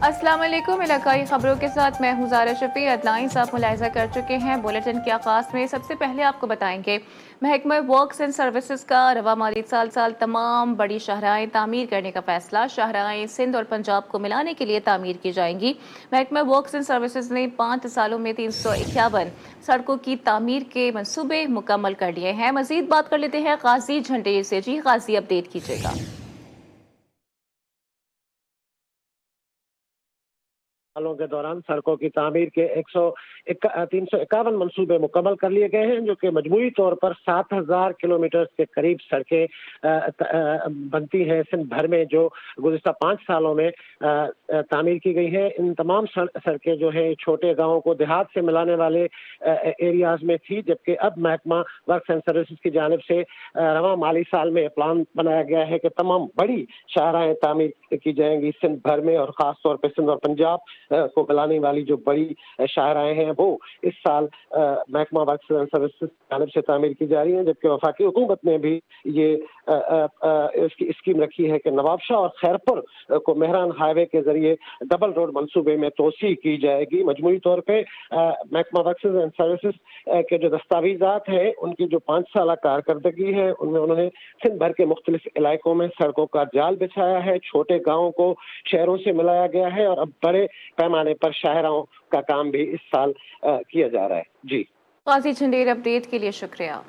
अस्सलाम वालेकुम। इलाकाई खबरों के साथ मैं हूं ज़ारा शफी। हेडलाइंस आप मुलाहिज़ा कर चुके हैं। बुलेटिन के आगाज़ में सबसे पहले आपको बताएंगे महकमा वर्क्स एंड सर्विसेज का रवा माली साल तमाम बड़ी शाहराएं तामीर करने का फैसला। शाहराएं सिंध और पंजाब को मिलाने के लिए तामीर की जाएंगी। महकमा वर्क्स एंड सर्विसेज ने 5 सालों में 351 सड़कों की तामीर के मंसूबे मुकम्मल कर लिए हैं। मजीद बात कर लेते हैं गाजी झंडेर से। जी गाजी, अपडेट कीजिएगा। सालों के दौरान सड़कों की तामीर के 351 मंसूबे मुकम्मल कर लिए गए हैं, जो कि मजमूई तौर पर 7,000 किलोमीटर के करीब सड़कें बनती हैं सिंध भर में, जो गुज़िश्ता 5 सालों में तामीर की गई हैं। इन तमाम सड़कें जो है छोटे गांवों को देहात से मिलाने वाले एरियाज में थी, जबकि अब महकमा वर्क्स एंड सर्विसेज की जानिब से रवा माली साल में प्लान बनाया गया है कि तमाम बड़ी शाहराएं तामीर की जाएंगी सिंध भर में, और ख़ास तौर पर सिंध और पंजाब को मिलाने वाली जो बड़ी शाहराएं हैं वो इस साल महकमा वर्क्स एंड सर्विसेज की जानिब से तामीर की जा रही हैं। जबकि वफाकी हुकूमत ने भी ये इसकी स्कीम रखी है कि नवाबशाह और खैरपुर को मेहरान हाईवे के जरिए डबल रोड मंसूबे में तोसी की जाएगी। मजमूई तौर पर महकमा वर्क्स एंड सर्विसेज के जो दस्तावेजात हैं, उनकी जो 5 साल कारकर्दगी है, उनमें उन्होंने सिंध भर के मुख्तलिफ इलाकों में सड़कों का जाल बिछाया है, छोटे गाँवों को शहरों से मिलाया गया है, और अब बड़े पैमाने पर शाहराओं का काम भी इस साल किया जा रहा है। जी गाजी झंडेर, अपडेट के लिए शुक्रिया।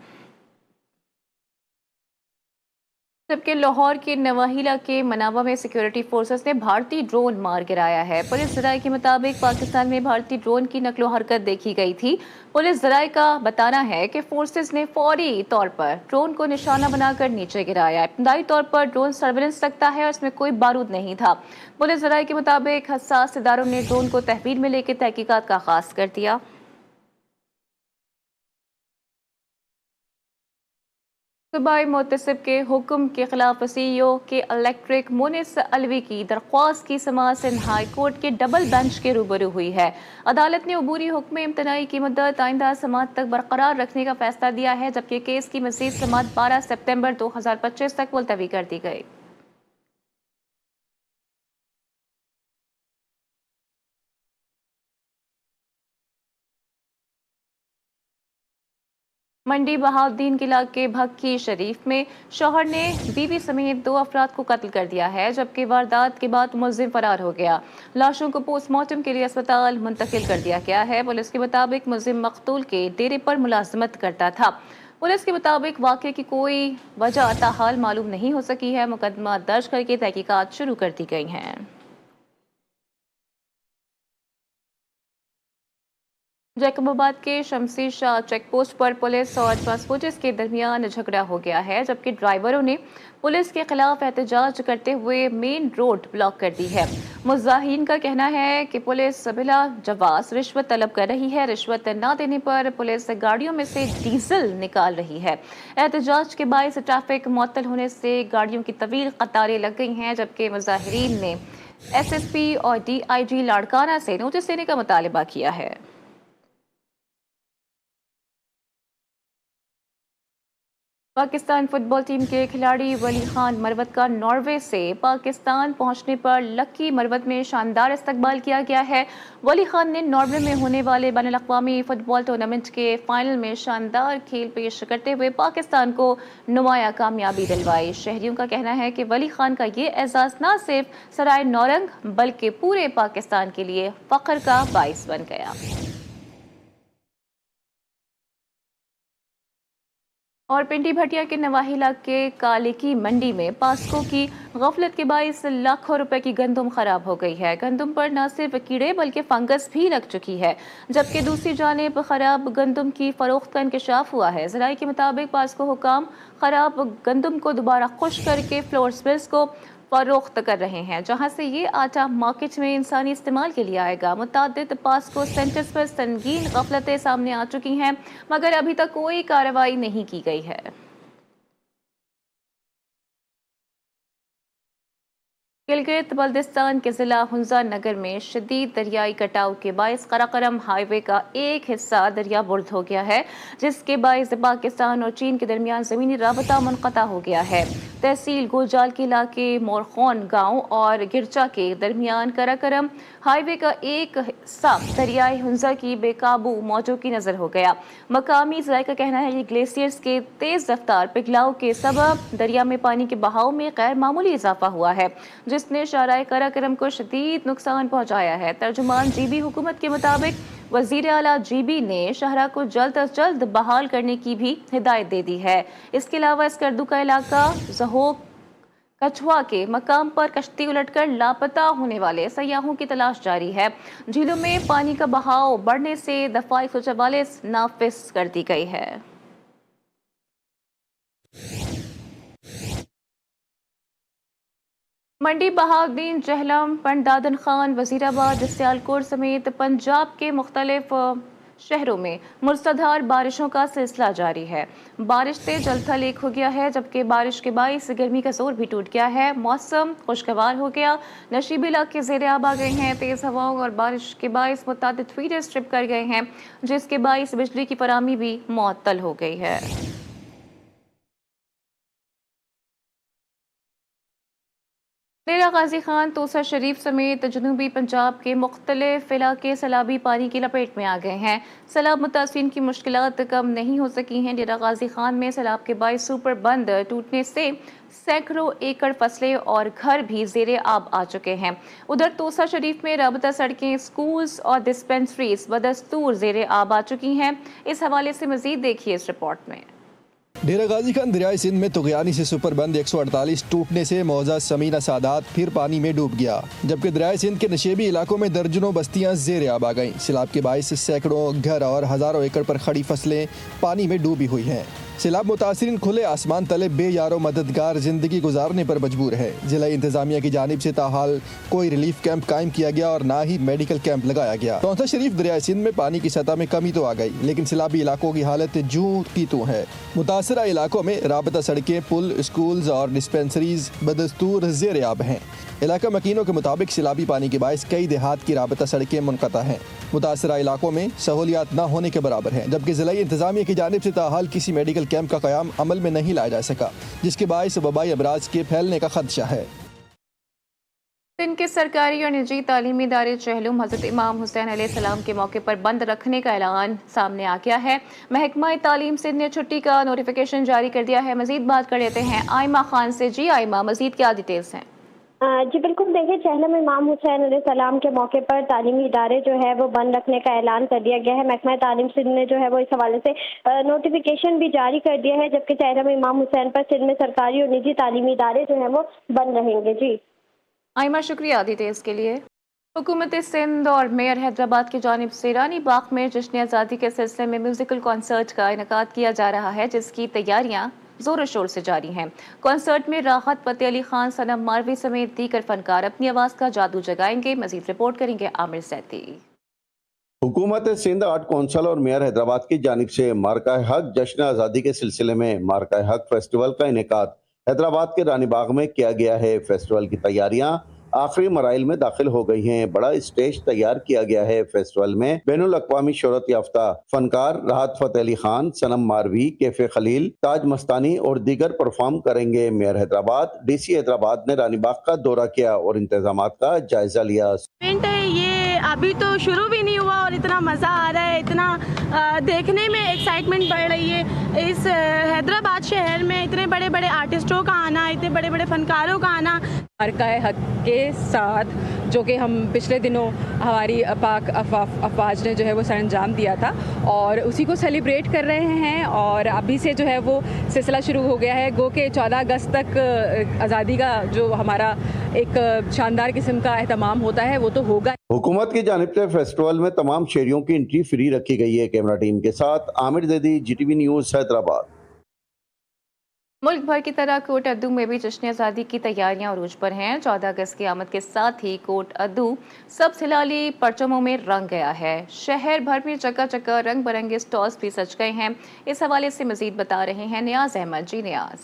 जबकि लाहौर के नवाहिला के मनावा में सिक्योरिटी फोर्सेस ने भारतीय ड्रोन मार गिराया है। पुलिस जराये के मुताबिक पाकिस्तान में भारतीय ड्रोन की नकलो हरकत देखी गई थी। पुलिस जराये का बताना है कि फोर्सेस ने फौरी तौर पर ड्रोन को निशाना बनाकर नीचे गिराया। इब्तदाई तौर पर ड्रोन सर्विलेंस रखता है और इसमें कोई बारूद नहीं था। पुलिस जराये के मुताबिक हसास इदारों ने ड्रोन को तहवील में लेकर तहकीकात का आगाज कर दिया। सूबाई मुतसिब के हुक्म के खिलाफ सीईओ के इलेक्ट्रिक मुनिस अलवी की दरख्वास्त की समाअत सिंध हाई कोर्ट के डबल बेंच के रूबरू हुई है। अदालत ने अबूरी हुक्म इम्तनाई की मुद्दत आइंदा समाअत तक बरकरार रखने का फैसला दिया है, जबकि केस की मजीद समाअत 12 सितंबर 2025 तक मुलतवी कर दी गई। मंडी बहाउद्दीन किला के भक्की शरीफ में शौहर ने बीवी समेत 2 अफराद को कत्ल कर दिया है, जबकि वारदात के बाद मुलजिम फरार हो गया। लाशों को पोस्टमार्टम के लिए अस्पताल मुंतकिल कर दिया गया है। पुलिस के मुताबिक मुलजिम मकतूल के डेरे पर मुलाजमत करता था। पुलिस के मुताबिक वाक़े की कोई वजह ताहाल मालूम नहीं हो सकी है। मुकदमा दर्ज करके तहकीकात शुरू कर दी गई हैं। जैकबाबाद के शमसी शाह चेक पोस्ट पर पुलिस और ट्रांसपोर्टर्स के दरमियान झगड़ा हो गया है, जबकि ड्राइवरों ने पुलिस के खिलाफ एहतजाज करते हुए मेन रोड ब्लॉक कर दी है। मुजाहिरीन का कहना है कि पुलिस बिला जवाब रिश्वत तलब कर रही है। रिश्वत न देने पर पुलिस गाड़ियों में से डीजल निकाल रही है। एहतजाज के बायस ट्रैफिक मुअत्तल होने से गाड़ियों की तवील कतारें लग गई हैं, जबकि मुजाहिरीन ने SSP और DIG लाड़काना से नोटिस देने का मुतालबा किया है। पाकिस्तान फुटबॉल टीम के खिलाड़ी वली खान मरवत का नॉर्वे से पाकिस्तान पहुंचने पर लकी मरवत में शानदार इस्तकबाल किया गया है। वली खान ने नॉर्वे में होने वाले बैनुल-अक़वामी फुटबॉल टूर्नामेंट के फाइनल में शानदार खेल पेश करते हुए पाकिस्तान को नुमाया कामयाबी दिलवाई। शहरियों का कहना है कि वली खान का ये एजाज न सिर्फ सराय नौरंग बल्कि पूरे पाकिस्तान के लिए फख्र का बाइस बन गया। और पिंडी भटिया के नवाहिला के कालिकी मंडी में पास्को की गफलत के बायस लाखों रुपए की गंदम खराब हो गई है। गंदम पर न सिर्फ कीड़े बल्कि फंगस भी लग चुकी है, जबकि दूसरी जानिब खराब गंदम की फरोख्त का इंकशाफ हुआ है। ज़राए के मुताबिक पास्को हुकाम खराब गंदम को दोबारा खुश करके फ्लोर मिल्स को फरोख्त कर रहे हैं, जहां से ये आटा मार्केट में इंसानी इस्तेमाल के लिए आएगा। मुतादिद पास्को सेंटर्स पर संगीन गफलतें सामने आ चुकी हैं, मगर अभी तक कोई कार्रवाई नहीं की गई है। गिलगित बल्तिस्तान के जिला हुंजा नगर में शदीद दरियाई कटाव के बायस कराकरम हाईवे का एक हिस्सा दरिया बुर्द हो गया है, जिसके बायस पाकिस्तान और चीन के दरमियान ज़मीनी राबता मुनक़ता हो गया है। तहसील गोलजाल के इलाके मोरखौन गांव और गिरचा के दरमियान कराकरम हाईवे का एक हिस्सा दरियाई हुंजा की बेकाबू मौजों की नजर हो गया। मकामी ज़राए का कहना है कि ग्लेशियर्स के तेज रफ्तार पिघलाव के सबब दरिया में पानी के बहाव में गैर मामूली इजाफा हुआ है, जिसने शाराए कराकरम को शदीद नुकसान पहुंचाया है। तर्जुमान जीबी हुकूमत के मुताबिक वजीर आला जीबी ने शहरा को जल्द अज जल्द बहाल करने की भी हिदायत दे दी है। इसके अलावा स्कर्दू का इलाका जहोक कछुआ के मकाम पर कश्ती उलटकर लापता होने वाले सयाहों की तलाश जारी है। झीलों में पानी का बहाव बढ़ने से दफा 144 नाफिज कर दी गई है। मंडी बहाउद्दीन जहलम पंडादन खान वजीराबाद सियालकोट समेत पंजाब के मुख्तलिफ शहरों में मुसलधार बारिशों का सिलसिला जारी है। बारिश से जलथल एक हो गया है, जबकि बारिश के बाइस गर्मी का जोर भी टूट गया है। मौसम खुशगवार हो गया, नशीबी इलाके ज़ेरे आब आ गए हैं। तेज़ हवाओं और बारिश के बाइस मुतादिद फीडर स्ट्रिप कर गए हैं, जिसके बाइस बिजली की फराहमी भी मुअत्तल हो गई है। डेरा गाजी खान तोसा शरीफ समेत जनूबी पंजाब के मुख्तलिफ इलाके सैलाबी पानी की लपेट में आ गए हैं। सैलाब मुतासिरीन की मुश्किलात कम नहीं हो सकी हैं। डेरा गाजी खान में सैलाब के बाइस सुपर बंद टूटने से सैकड़ों एकड़ फसलें और घर भी ज़ेरे आब आ चुके हैं। उधर तोसा शरीफ में राबता सड़कें, स्कूल्स और डिस्पेंसरीज बदस्तूर ज़ेरे आब आ चुकी हैं। इस हवाले से मजीद देखिए इस रिपोर्ट में। डेरा गाजी खान दरियाई सिंध में तुगयानी से सुपर बंद 148 टूटने से मौजा समीना सादात फिर पानी में डूब गया, जबकि दरियाई सिंध के नशेबी इलाकों में दर्जनों बस्तियां ज़ेरे आब आ गईं। सैलाब के बाइस सैकड़ों घर और हज़ारों एकड़ पर खड़ी फसलें पानी में डूबी हुई हैं। सैलाब मुतासिरीन खुले आसमान तले बेयारो मददगार जिंदगी गुजारने पर मजबूर है। जिला इंतजामिया की जानिब से ताहाल कोई रिलीफ कैंप कायम किया गया और ना ही मेडिकल कैंप लगाया गया। तोसा शरीफ दरियाई सिंध में पानी की सतह में कमी तो आ गई, लेकिन सैलाबी इलाकों की हालत जूं की तूं है। मुतासरा इलाकों में राबता सड़कें, पुल, स्कूल्स और डिस्पेंसरीज बदस्तूर ज़ेरे आब हैं। इलाका मकीनों के मुताबिक सैलाबी पानी के बायस कई देहात की राबता सड़कें मुनक़ता हैं। मुतासरा इलाकों में सहूलियात न होने के बराबर हैं, जबकि ज़िलाई इंतजामिया की जानिब से ताहाल किसी मेडिकल कैंप का क़याम अमल में नहीं लाया जा सका, जिसके बायस वबाई अमराज के फैलने का खदशा है। सिंध के सरकारी और निजी तालीमी इदारे चहलुम हज़रत इमाम हुसैन अलैहिस्सलाम के मौके पर बंद रखने का ऐलान सामने आ गया है। महकमा तालीम सिंध ने छुट्टी का नोटिफिकेशन जारी कर दिया है। मजीद बात कर लेते हैं आयमा खान से। जी आयमा, मजीद क्या डिटेल्स हैं? जी बिल्कुल, देखिए चहलम इमाम हुसैन अलैहिस्सलाम के मौके पर तालीमी इदारे जो है वो बंद रखने का ऐलान कर दिया गया है। महकमा तालीम सिंध ने जो है वो इस हवाले से नोटिफिकेशन भी जारी कर दिया है, जबकि चहलम इमाम हुसैन पर सिंध में सरकारी और निजी तालीमी इदारे जो है वो बंद रहेंगे। जी आयमा, शुक्रिया डिटेल्स के लिए। हुकूमत सिंध और मेयर हैदराबाद की जानिब से रानी बाग में जश्न आज़ादी के सिलसिले में म्यूजिकल कॉन्सर्ट का इनेकाद किया जा रहा है, जिसकी तैयारियां जोर शोर से जारी हैं। कॉन्सर्ट में राहत फतेह अली खान, सनम मारवी समेत दीगर फनकार अपनी आवाज का जादू जगाएंगे। मजीद रिपोर्ट करेंगे आमिर सैती। हुकूमत सिंध आर्ट कौंसल और मेयर हैदराबाद की जानिब से मार्का हक जश्न आज़ादी के सिलसिले में मार्का हक फेस्टिवल का इनेकाद हैदराबाद के रानी बाग में किया गया है। फेस्टिवल की तैयारियां आखिरी मराइल में दाखिल हो गई हैं। बड़ा स्टेज तैयार किया गया है। फेस्टिवल में बैनुल अक़वामी शोहरत याफ्ता फनकार राहत फतेह अली खान, सनम मारवी, कैफे खलील, ताज मस्तानी और दीगर परफॉर्म करेंगे। मेयर हैदराबाद डीसी हैदराबाद ने रानी बाग का दौरा किया और इंतजामात का जायजा लिया। ये अभी तो शुरू भी नहीं हुआ और इतना मज़ा आ रहा है, इतना देखने में एक्साइटमेंट बढ़ रही है। इस हैदराबाद शहर में इतने बड़े बड़े आर्टिस्टों का आना, इतने बड़े बड़े फनकारों का आना। मार्का हक के साथ जो कि हम पिछले दिनों हमारी पाक अफवाज ने जो है वो सरंजाम दिया था और उसी को सेलिब्रेट कर रहे हैं। और अभी से जो है वो सिलसिला शुरू हो गया है। गो के 14 अगस्त तक आज़ादी का जो हमारा एक शानदार किस्म का एहतमाम होता है वो तो होगा। हुकूमत की जानिब से फेस्टिवल में तमाम शहरियों की एंट्री फ्री रखी गई है। कैमरा टीम के साथ आमिर ज़ैदी, GTV न्यूज़ हैदराबाद। मुल्क भर की तरह कोट अद्दू में भी जश्न आज़ादी की तैयारियां उरूज पर हैं। 14 अगस्त की आमद के साथ ही कोट अद्दू सब सिलाली परचमों में रंग गया है। शहर भर में चक्का चक्का रंग बिरंगे स्टॉल्स भी सज गए हैं। इस हवाले से मजीद बता रहे हैं नियाज अहमद। जी नियाज।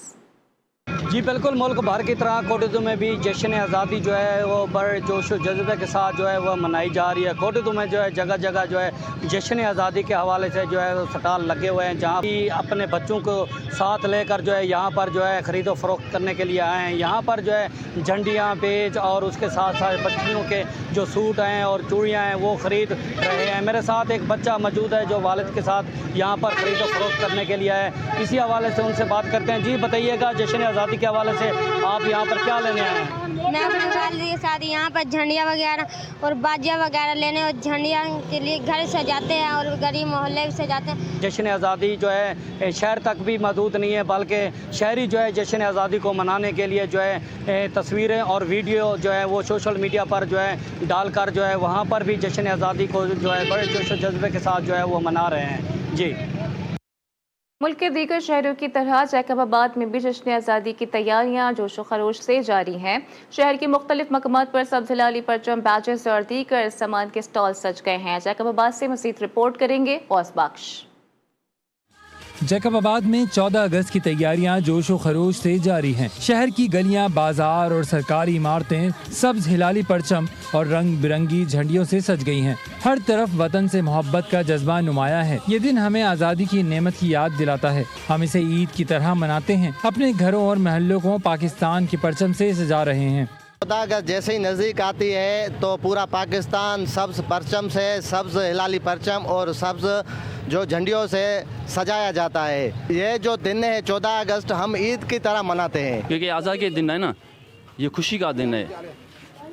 जी बिल्कुल, मुल्क भर की तरह कोटद्दू में भी जश्न आज़ादी जो है वो बड़े जोश व जज्बे के साथ जो है वह मनाई जा रही है। कोटद्दू में जो है जगह जगह जो है जश्न आज़ादी के हवाले से जो है स्टॉल लगे हुए हैं, जहाँ भी अपने बच्चों को साथ लेकर जो है यहाँ पर जो है ख़रीदो फरोख्त करने के लिए आए हैं। यहाँ पर जो है झंडियाँ, बेज और उसके साथ साथ बच्चियों के जो सूट हैं और चूड़ियाँ हैं वो ख़रीद रहे हैं। मेरे साथ एक बच्चा मौजूद है जो वालिद के साथ यहाँ पर ख़रीदो फरोख्त करने के लिए आए। इसी हवाले से उनसे बात करते हैं। जी बताइएगा, जश्न आज़ादी के हवाले से आप यहाँ पर क्या लेने आए हैं? मैं अपने वालिद के साथ यहाँ पर झंडियाँ वगैरह और बाजियाँ वगैरह लेने और झंडियाँ के लिए घर सजाते हैं और गरीब मोहल्ले भी सजाते हैं। जश्न आज़ादी जो है शहर तक भी महदूद नहीं है, बल्कि शहरी जो है जश्न आज़ादी को मनाने के लिए जो है तस्वीरें और वीडियो जो है वो सोशल मीडिया पर जो है डालकर जो है वहाँ पर भी जश्न आज़ादी को जो है बड़े जोश व जज्बे के साथ जो है वो मना रहे हैं। जी। मुल्क के दीगर शहरों की तरह जैकबाबाद में भी जश्न आज़ादी की तैयारियां जोश व खरोश से जारी हैं। शहर के मुख्तलिफ मकामात पर सब्ज़ हिलाली परचम, बैचेस और दीगर सामान के स्टॉल सज गए हैं। जैकबाबाद से मज़ीद रिपोर्ट करेंगे फौज बख्श। जैकबाबाद में 14 अगस्त की तैयारियां जोश व खरोश से जारी हैं। शहर की गलियां, बाजार और सरकारी इमारतें सब्ज हिलाली परचम और रंग बिरंगी झंडियों से सज गई हैं। हर तरफ वतन से मोहब्बत का जज्बा नुमाया है। ये दिन हमें आज़ादी की नेमत की याद दिलाता है। हम इसे ईद की तरह मनाते हैं। अपने घरों और महल्लों को पाकिस्तान के परचम से सजा रहे हैं। 14 अगस्त जैसे ही नज़दीक आती है तो पूरा पाकिस्तान सब्ज़ परचम से, सब्ज़ हिलाली परचम और सब्ज़ जो झंडियों से सजाया जाता है। ये जो दिन है 14 अगस्त हम ईद की तरह मनाते हैं, क्योंकि आज़ादी के दिन है ना, ये खुशी का दिन है।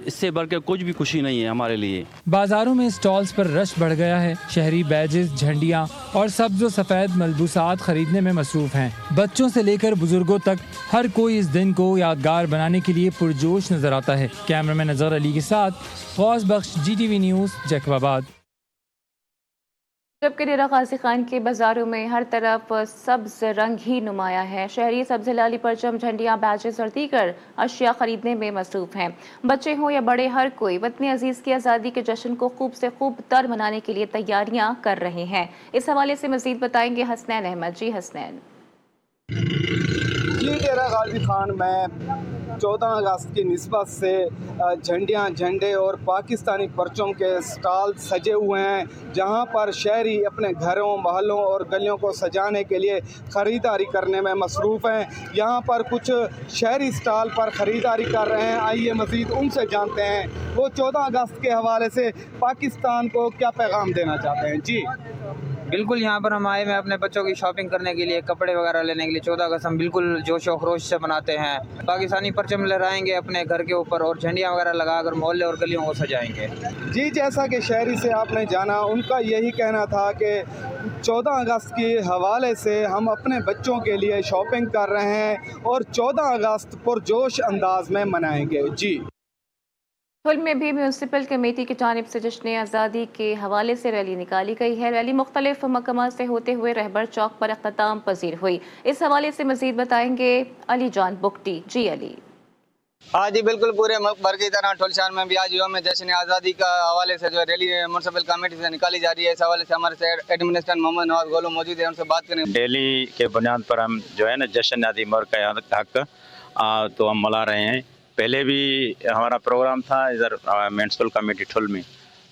इससे बढ़कर कुछ भी खुशी नहीं है हमारे लिए। बाजारों में स्टॉल्स पर रश बढ़ गया है। शहरी बैजेस, झंडियाँ और सब्ज व सफ़ेद मलबूसात खरीदने में मसरूफ हैं। बच्चों से लेकर बुजुर्गों तक हर कोई इस दिन को यादगार बनाने के लिए पुरजोश नजर आता है। कैमरामैन अजहर अली के साथ फौज बख्श, GTV न्यूज़, जैकबाबाद। जबकि डेरा गाजी खान के बाजारों में हर तरफ सब्ज रंग ही नुमाया है। शहरी सब्ज हिलाली परचम, झंडियाँ, बैचेस और दीगर अशिया खरीदने में मसरूफ हैं। बच्चे हों या बड़े, हर कोई वतन अजीज़ की आज़ादी के जश्न को खूब से खूब तर मनाने के लिए तैयारियां कर रहे हैं। इस हवाले से मज़ीद बताएंगे हसनैन अहमद। जी हसनैन। जी डेरा गाजी खान में 14 अगस्त की निस्बत से झंडियाँ, झंडे और पाकिस्तानी परचम के स्टॉल सजे हुए हैं, जहां पर शहरी अपने घरों, महलों और गलियों को सजाने के लिए ख़रीदारी करने में मसरूफ़ हैं। यहां पर कुछ शहरी स्टॉल पर ख़रीदारी कर रहे हैं। आइए मज़ीद उनसे जानते हैं वो 14 अगस्त के हवाले से पाकिस्तान को क्या पैगाम देना चाहते हैं। जी बिल्कुल, यहाँ पर हम आए हैं अपने बच्चों की शॉपिंग करने के लिए, कपड़े वगैरह लेने के लिए। 14 अगस्त हम बिल्कुल जोश और खरोश से मनाते हैं। पाकिस्तानी परचम लहराएंगे अपने घर के ऊपर और झंडियाँ वगैरह लगाकर मोहल्ले और गलियों को सजाएंगे। जी, जैसा कि शहरी से आपने जाना, उनका यही कहना था कि 14 अगस्त के हवाले से हम अपने बच्चों के लिए शॉपिंग कर रहे हैं और 14 अगस्त पुरजोश अंदाज में मनाएंगे। जी। ठुल में भी म्यूनसिपल कमेटी की जानिब से जश्न आज़ादी के हवाले से रैली निकाली गई है। रैली मुख्तलिफ मकामात से होते हुए रहबर चौक पर अख्ताम पजीर हुई। इस हवाले से मज़ीद बताएंगे अली जान बुकटी। जी अली। हाँ जी बिल्कुल, पूरे मुल्क भर की तरह ठुल शहर में भी आज में जश्न आज़ादी का हवाले से जो रैली म्यूनसिपल कमेटी से निकाली जा रही है। इस हवाले से हमारे से एडमिनिस्ट्रेटर मोहम्मद नवाज गोलू मौजूद है, उनसे बात करेंगे। डेली के बुनियाद पर हम जो है ना जश्न आज़ादी मोर का हक तो हम मना रहे हैं। पहले भी हमारा प्रोग्राम था इधर म्यूनसिपल कमेटी ठुल में,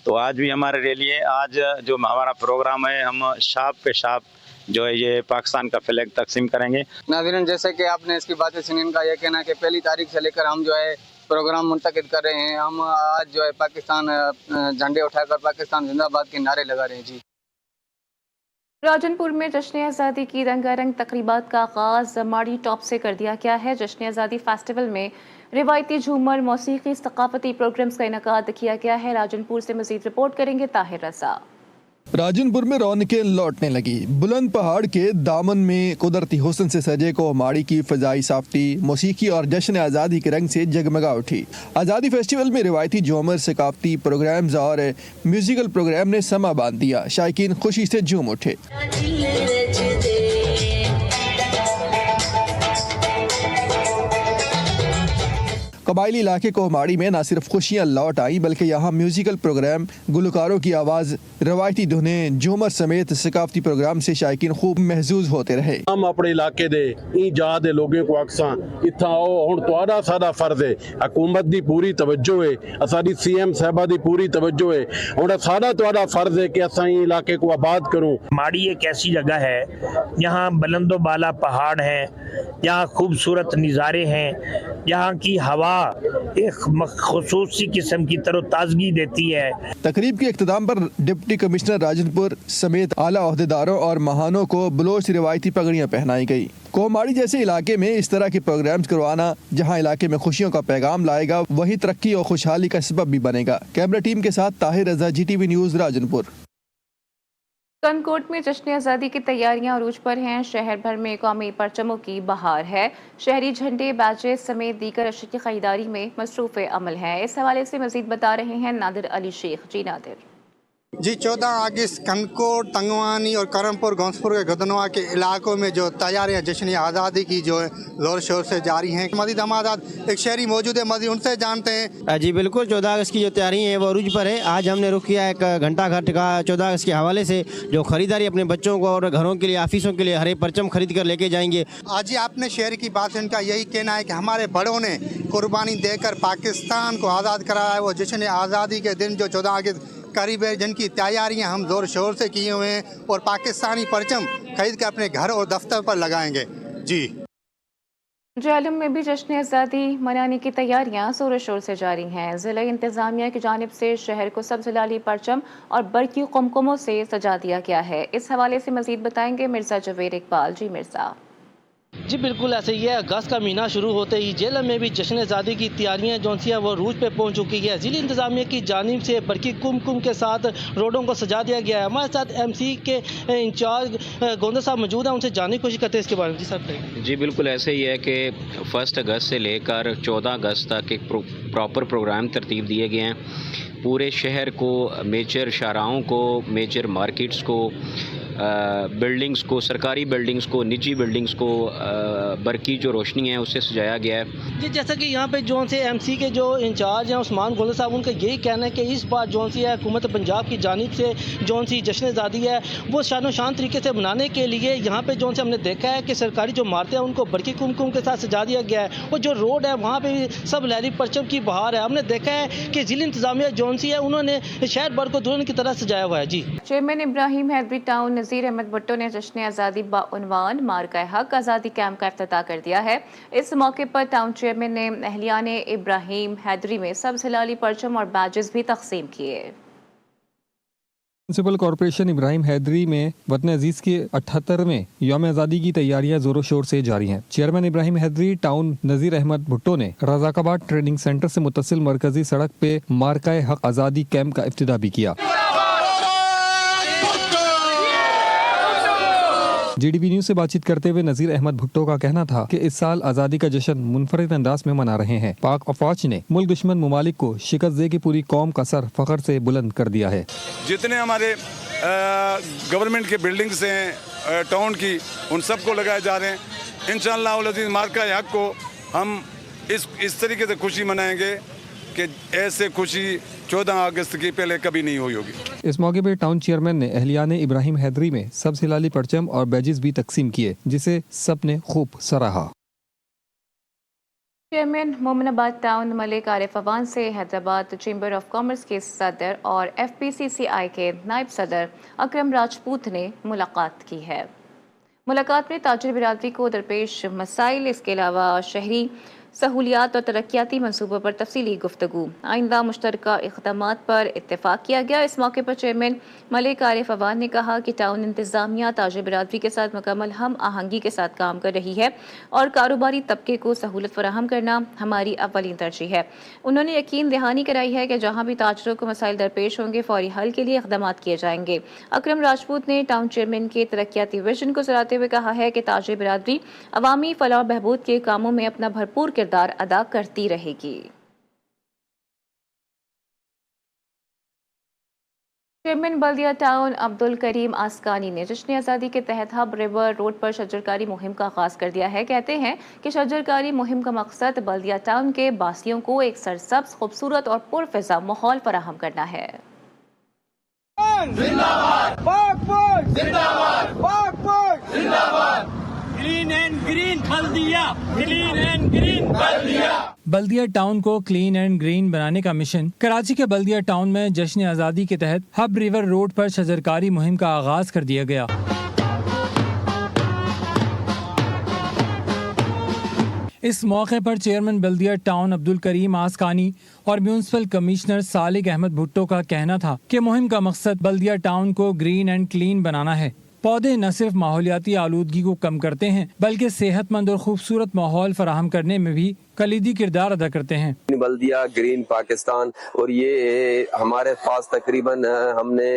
तो आज भी हमारी रैली है। आज जो हमारा प्रोग्राम है, हम शाप पे शाप जो है ये पाकिस्तान का फ्लैग तकसीम करेंगे। नाज़रीन, जैसे कि आपने इसकी बातें सुनी, इनका यह कहना है कि पहली तारीख से लेकर हम जो है प्रोग्राम मुंतकिद कर रहे हैं। हम आज जो है पाकिस्तान झंडे उठाकर पाकिस्तान जिंदाबाद के नारे लगा रहे हैं। जी। राजनपुर में जश्न आज़ादी की रंगारंग तकरीबात का आगाज़ माड़ी टॉप से कर दिया गया है। जश्न आज़ादी फेस्टिवल में रिवायती झूमर, मौसीकी, सकाफती प्रोग्राम्स का इनेकाद किया गया है। राजनपुर से मज़ीद रिपोर्ट करेंगे ताहिर रज़ा। राजनपुर में रौनकें लौटने लगी। बुलंद पहाड़ के दामन में कुदरती हुस्न से सजे कोहमाड़ी की फ़ज़ाई साफ्टी, मौसीकी और जश्न आज़ादी के रंग से जगमगा उठी। आज़ादी फेस्टिवल में रिवायती झूमर, सकाफती प्रोग्राम्स और म्यूजिकल प्रोग्राम ने समा बांध दिया। शायकीन खुशी से झूम उठे। कबायली इलाके कोहमाड़ी में न सिर्फ खुशियाँ लौट आई बल्कि यहाँ म्यूजिकल प्रोग्राम, गुलकारों की आवाज़, रवायती धुनें, झूमर समेत सकाफती प्रोग्राम से शायकीन खूब महजूज होते रहे। हम अपने इलाके दे जा दे लोगों को अक्सा इतना आओ हुण तुहाडा साडा फर्ज है, हुकूमत दी पूरी तवज्जो है, असाडी CM साहबा दी पूरी तवज्जो है, हुण साडा तुहाडा फर्ज है कि असां इलाके को आबाद करूं। माड़ी एक ऐसी जगह है यहाँ बुलंदो बाला पहाड़ हैं, यहाँ खूबसूरत नज़ारे हैं, यहाँ की हवा एक ख़ुसूसी किस्म की तरोताज़गी देती है। तकरीब के इख्तिताम पर डिप्टी कमिश्नर राजनपुर समेत आला ओहदेदारों और महानों को बलोच रिवायती पगड़ियाँ पहनाई गई। कोहमाड़ी जैसे इलाके में इस तरह के प्रोग्राम्स करवाना जहाँ इलाके में खुशियों का पैगाम लाएगा, वहीं तरक्की और खुशहाली का सबब भी बनेगा। कैमरा टीम के साथ ताहिर रजा, GTV न्यूज़, राजनपुर। कनकोट में जश्न आज़ादी की तैयारियां अरूज पर हैं। शहर भर में कौमी परचमों की बहार है। शहरी झंडे, बैजेस समेत दीगर अशया की खरीदारी में मसरूफ़ अमल है। इस हवाले से मजीद बता रहे हैं नादिर अली शेख। जी नादिर। जी 14 अगस्त कनकोट, तंगवानी और करमपुर, गौसपुर के गदनवा के इलाकों में जो तैयारियां जश्न आज़ादी की जो है ज़ोर शोर से जारी हैं। मज़ीद हमारे साथ एक शहरी मौजूद है, मज़ीद उनसे जानते हैं। जी बिल्कुल, 14 अगस्त की जो तैयारी है वो अरूज पर है। आज हमने रुख किया एक घंटा घर का 14 अगस्त के हवाले से जो खरीदारी अपने बच्चों को और घरों के लिए, ऑफिसों के लिए हरे परचम खरीद कर लेके जाएंगे। आज ही आपने शहर की बात, इनका यही कहना है कि हमारे बड़ों ने कुर्बानी देकर पाकिस्तान को आज़ाद कराया है। वो जश्न आज़ादी के दिन जो 14 अगस्त करीब है, जिनकी तैयारियां हम जोर शोर से किए हुए हैं और पाकिस्तानी परचम खरीद कर अपने घर और दफ्तर पर लगाएंगे। जी जालम में भी जश्न आज़ादी मनाने की तैयारियां जोर शोर से जारी हैं। ज़िला इंतज़ामिया की जानिब से शहर को सब्ज़ लाली परचम और बरकी कुमकुमों से सजा दिया गया है। इस हवाले से मज़ीद बताएंगे मिर्ज़ा जवेर इकबाल। जी मिर्ज़ा। जी बिल्कुल ऐसे ही है। अगस्त का महीना शुरू होते ही जेल में भी जश्न आज़ादी की तैयारियां जो सी हैं वो रूज पे पहुंच चुकी है। ज़िला इंतज़ामिया की जानिब से बरकी कुमकुम के साथ रोडों को सजा दिया गया है। हमारे साथ MC के इंचार्ज गोंदा साहब मौजूद हैं, उनसे जानने की कोशिश करते हैं इसके बारे में। जी साहब। जी बिल्कुल ऐसे ही है कि 1 अगस्त से लेकर 14 अगस्त तक एक प्रॉपर प्रोग्राम तरतीब दिए गए हैं। पूरे शहर को, मेजर शाहराहों को, मेजर मार्केट्स को, बिल्डिंग्स को, सरकारी बिल्डिंग्स को, निजी बिल्डिंग्स को बरकी जो रोशनी है उससे सजाया गया है। जी जैसा कि यहाँ पे जौन से MC के जो इंचार्ज हैं उस्मान गोंदा साहब, उनका यही कहना है कि इस बार जौन सी है हुकूमत पंजाब की जानिब से जौन सी जश्न आज़ादी है वो शान शान तरीके से मनाने के लिए यहाँ पे जौन से हमने देखा है कि सरकारी जो इमारतें हैं उनको बरकी कुमकुम के साथ सजा दिया गया है। और जो रोड है वहाँ पे भी सब लहरी परचम की बहार है। हमने देखा है कि ज़िला इंतज़ामिया जौन सी है उन्होंने शहर भर को दुल्हन की तरह सजाया हुआ है। जी चेयरमैन इब्राहिम हैदरी टाउन नज़ीर अहमद भुट्टो ने जश्न आज़ादी बाउनवान मार्का हक आज़ादी कैंप का इफ्तिताह कर दिया है। इस मौके पर टाउन चेयरमैन ने अहलियान इब्राहिम हैदरी में सब्ज़ हिलाली परचम और बैजेस भी तकसीम किए। म्यूनसिपल कॉरपोरेशन इब्राहिम हैदरी में वतन अजीज के 78वें यौम आज़ादी की तैयारियां जोरों शोर से जारी हैं। चेयरमैन इब्राहिम हैदरी टाउन नज़ीर अहमद भुट्टो ने रज़ाकाबाद ट्रेनिंग सेंटर से मुत्तसिल मरकजी सड़क पे मार्का हक आज़ादी कैंप का इफ्तिताह भी किया। GDP न्यूज़ से बातचीत करते हुए नज़ीर अहमद भुट्टो का कहना था कि इस साल आज़ादी का जश्न मुनफरिद अंदाज में मना रहे हैं। पाक अफवाज ने मुल्क दुश्मन ममालिक को शिकस्त दे के पूरी कौम का सर फख्र से बुलंद कर दिया है। जितने हमारे गवर्नमेंट के बिल्डिंग्स हैं टाउन की, उन सबको लगाए जा रहे हैं। इंशाअल्लाह उल अज़ीज़ मार्का हक को हम इस तरीके से खुशी मनाएंगे कि ऐसे खुशी 14 अगस्त की पहले कभी नहीं हुई होगी। इस मौके पर टाउन चेयरमैन ने अहलियान इब्राहिम हैदरी में सब्ज़ हिलाली परचम और बैजेस भी तकसीम किए, जिसे सब ने खूब सराहा। चेयरमैन मोमिनाबाद टाउन मलिक आरिफ अवान से हैदराबाद चैम्बर ऑफ कॉमर्स के सदर और FPCCI के नायब सदर अकरम राजपूत ने मुलाकात की है। मुलाकात में ताजिर बिरादरी को दरपेश मसाइल, इसके अलावा शहरी सहूलियात और तरक्याती मनसूबों पर तफसीली गुफ्तगू, आइंदा मुश्तरका इक़दामात पर इत्तेफाक किया गया। इस मौके पर चेयरमैन मलिक आरिफ अवान ने कहा कि टाउन इंतज़ामिया ताजिर बिरादरी के साथ मुकम्मल हम आहंगी के साथ काम कर रही है और कारोबारी तबके को सहूलत फराहम करना हमारी अव्वलीन तरजीह है। उन्होंने यकीन दहानी कराई है कि जहाँ भी ताजरों को मसाइल दरपेश होंगे फौरी हल के लिए इक़दामात किए जाएंगे। अकरम राजपूत ने टाउन चेयरमैन के तरक्याती विजन को सराहते हुए कहा है कि ताजिर बिरादरी अवामी फलाह और बहबूद के कामों में अपना भरपूर किरदार अदा करती रहेगी। چیئرمین بلدیہ ٹاؤن عبدل کریم آسکانی نے جشن آزادی کے تحت ہب ریور روڈ پر شجرکاری مہم کا آغاز کر دیا ہے۔ کہتے ہیں کہ شجرکاری مہم کا مقصد بلدیہ ٹاؤن کے باسیوں کو ایک سرسبز، خوبصورت اور پرفضا ماحول فراہم کرنا ہے۔ بلدیہ ٹاؤن کو کلین اینڈ گرین بنانے کا مشن۔ کراچی کے بلدیہ ٹاؤن میں جشن آزادی کے تحت ہب ریور روڈ پر شجرکاری مہم کا آغاز کر دیا گیا۔ اس موقع پر چیئرمین بلدیہ ٹاؤن عبدل کریم آسکانی اور میونسپل کمشنر سالک احمد بھٹو کا کہنا تھا کہ مہم کا مقصد بلدیہ ٹاؤن کو گرین اینڈ کلین بنانا ہے۔ پودے نہ صرف ماحولیاتی آلودگی کو کم کرتے ہیں بلکہ صحت مند اور خوبصورت ماحول فراہم کرنے میں بھی کلیدی کردار ادا کرتے ہیں۔ بلدیہ گرین پاکستان، اور یہ ہمارے پاس تقریباً ہم نے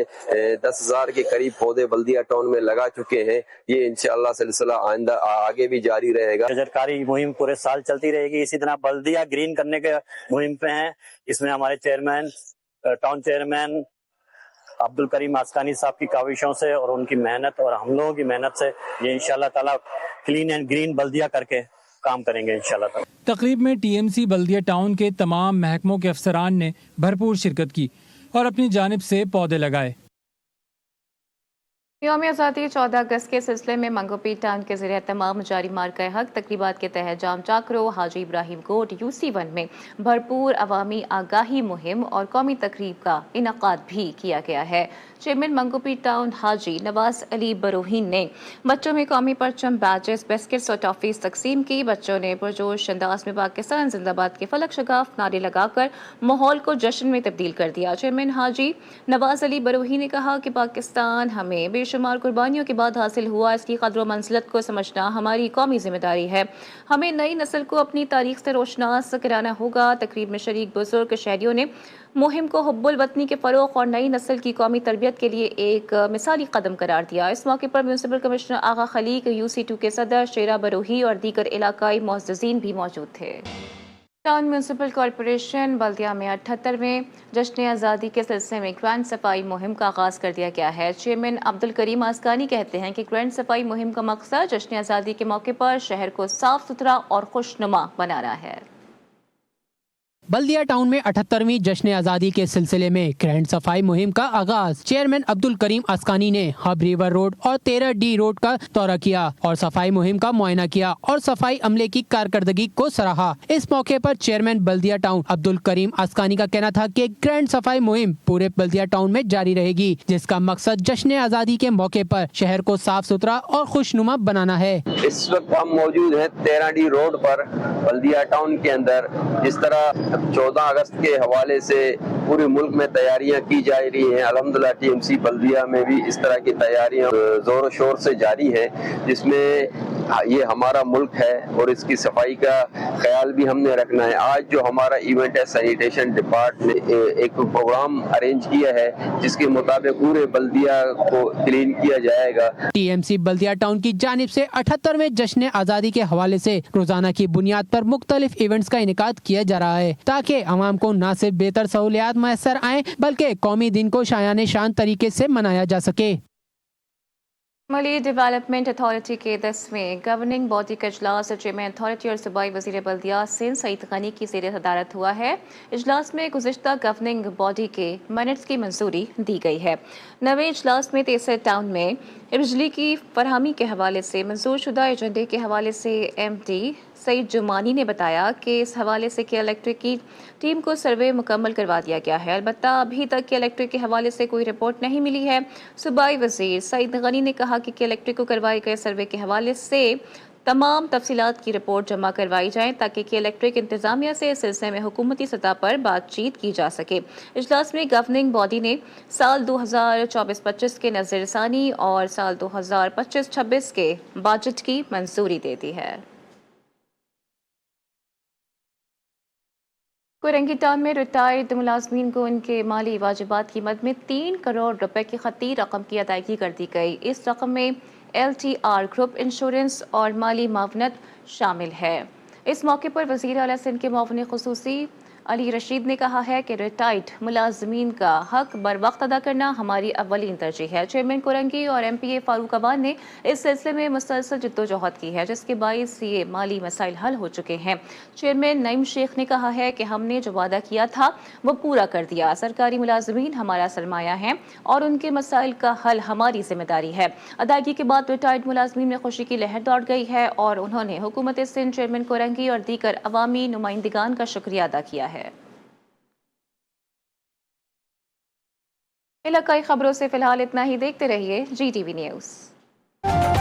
10,000 کے قریب پودے بلدیہ ٹاؤن میں لگا چکے ہیں۔ یہ انشاءاللہ سلسلہ آئندہ آگے بھی جاری رہے گا۔ شجرکاری مہم پورے سال چلتی رہے گی۔ اسی طرح بلدیہ گرین کرنے کے مہم پہ ہیں۔ اس میں ہمارے ٹاؤن چیئرمین عبدل کریم آسکانی صاحب کی کاوشوں سے اور ان کی محنت اور ہم لوگوں کی محنت سے یہ انشاءاللہ تعالی کلین اینڈ گرین بلدیہ کر کے کام کریں گے انشاءاللہ تعالی۔ تقریب میں ٹی ایم سی بلدیہ ٹاؤن کے تمام محکموں کے افسران نے بھرپور شرکت کی اور اپنی جانب سے پودے لگائے۔ یوم آزادی 14 اگست کے سلسلے میں منگوپی ٹاؤن کے زیر اہتمام جاری مارکہ حق تقریبات کے تحت جام چاکرو حاجی ابراہیم کوٹ UC1 میں بھرپور عوامی آگاہی مہم اور قومی تقریب کا انعقاد بھی کیا گیا ہے۔ چیئرمین منگوپی ٹاؤن حاجی نواز علی بروہین نے بچوں میں قومی پرچم، بیجز، بسکٹس اور ٹافیز تقسیم کی۔ بچوں نے پرجوش انداز میں پاکستان زندہ باد کے فلک شگاف نعرے لگا کر ماحول کو جشن میں تبدیل کر دیا۔ چیئرمین حاجی نواز علی بروہی نے کہا کہ پاکستان ہمیں بے شمار قربانیوں کے بعد حاصل ہوا، اس کی قدر و منزلت کو سمجھنا ہماری قومی ذمہ داری ہے۔ ہمیں نئی نسل کو اپنی تاریخ سے روشناس کرانا ہوگا۔ تقریب میں شریک بزرگ شہریوں نے مہم کو حب الوطنی کے فروغ اور نئی نسل کی قومی تربیت کے لیے ایک مثالی قدم قرار دیا۔ اس موقع پر میونسپل کمشنر آغا خلیق، UC2 کے صدر شیرا بروہی اور دیگر علاقائی معززین بھی موجود تھے۔ ٹاؤن میونسپل کارپوریشن بلدیہ میں 78ویں جشن آزادی کے سلسلے میں گرینڈ صفائی مہم کا آغاز کر دیا گیا ہے۔ چیئرمین عبدل کریم آسکانی کہتے ہیں کہ گرینڈ صفائی مہم کا مقصد جشن آزادی کے موقع پر شہر کو صاف ستھرا اور خوشنما بنانا ہے۔ بلدیہ ٹاؤن میں 78ویں جشن آزادی کے سلسلے میں گرینڈ صفائی مہم کا آغاز چیئرمین عبدل کریم آسکانی نے ہب ریور روڈ اور 13D روڈ کا دورہ کیا اور صفائی مہم کا معائنہ کیا اور صفائی عملے کی کارکردگی کو سراہا۔ اس موقع پر چیئرمین بلدیہ ٹاؤن عبدل کریم آسکانی کا کہنا تھا کہ گرینڈ صفائی مہم پورے بلدیہ ٹاؤن میں جاری رہے گی، جس کا مقصد جشن آزادی کے موقع پر شہر کو صاف ستھرا اور خوشنما بنانا ہے۔ اس وقت ہم موجود ہیں 13D روڈ پر بلدیہ ٹاؤن کے اندر۔ جس طرح 14 اگست کے حوالے سے پورے ملک میں تیاریاں کی جا رہی ہیں، الحمدللہ TMC بلدیہ میں بھی اس طرح کی تیاریاں زور و شور سے جاری ہیں، جس میں یہ ہمارا ملک ہے اور اس کی صفائی کا خیال بھی ہم نے رکھنا ہے۔ آج جو ہمارا ایونٹ ہے، سینیٹیشن ڈپارٹمنٹ نے ایک پروگرام ارینج کیا ہے جس کے مطابق پورے بلدیہ کو کلین کیا جائے گا۔ TMC بلدیہ ٹاؤن کی جانب سے 78ویں جشن آزادی کے حوالے سے روزانہ کی بنیاد پر مختلف ایونٹس کا انعقاد کیا جا رہا ہے تاکہ عوام کو نہ صرف بہتر سہولیات میسر آئیں بلکہ قومی دن کو شایان شان طریقے سے منایا جا سکے۔ ملی ڈیولپمنٹ اتھارٹی کے 10ویں گورننگ باڈی کا اجلاس چیئرمین اتھارٹی اور صوبائی وزیر بلدیہ سندھ سعید غنی کی زیر صدارت ہوا ہے۔ اجلاس میں گزشتہ گورننگ باڈی کے منٹس کی منظوری دی گئی ہے۔ نویں اجلاس میں تیسرے ٹاؤن میں بجلی کی فراہمی کے حوالے سے منظور شدہ ایجنڈے کے حوالے سے MD سعید جمانی نے بتایا کہ اس حوالے سے کے الیکٹرک کی ٹیم کو سروے مکمل کروا دیا گیا ہے، البتہ ابھی تک کے الیکٹرک کے حوالے سے کوئی رپورٹ نہیں ملی ہے۔ صوبائی وزیر سعید غنی نے کہا کہ الیکٹرک کو کروائے گئے سروے کے حوالے سے تمام تفصیلات کی رپورٹ جمع کروائی جائیں تاکہ کہ الیکٹرک انتظامیہ سے اس سلسلے میں حکومتی سطح پر بات چیت کی جا سکے۔ اجلاس میں گورننگ باڈی نے سال 2024-25 کے نظر ثانی اور سال 2025-26 کے بجٹ کی منظوری دے دی ہے۔ کورنگی ٹاؤن میں ریٹائرڈ ملازمین کو ان کے مالی واجبات کی مد میں 3 کروڑ روپے کی خطی رقم کی ادائیگی کر دی گئی۔ اس رقم میں LTR گروپ انشورنس اور مالی معاونت شامل ہے۔ اس موقع پر وزیر اعلیٰ سندھ کے معاون خصوصی अली रशीद ने कहा है कि रिटायर्ड मुलाजमीन का हक बर वक्त अदा करना हमारी अव्वलीन तरजीह है। चेयरमैन कोरंगी और MPA फारूक अवान ने इस सिलसिले में मुसलसल जिद्दोजहद की है, जिसके बायस ये माली मसाइल हल हो चुके हैं। चेयरमैन नईम शेख ने कहा है कि हमने जो वादा किया था वो पूरा कर दिया। सरकारी मुलाजमीन हमारा सरमाया है और उनके मसाइल का हल हमारी जिम्मेदारी है। अदायगी के बाद रिटायर्ड मुलाजमीन में खुशी की लहर दौड़ गई है और उन्होंने हुकूमत सिंध, चेयरमैन कोरंगी और दीगर अवामी नुमाइंदगान का शुक्रिया अदा किया है। इलाकाई खबरों से फिलहाल इतना ही। देखते रहिए GTV न्यूज़।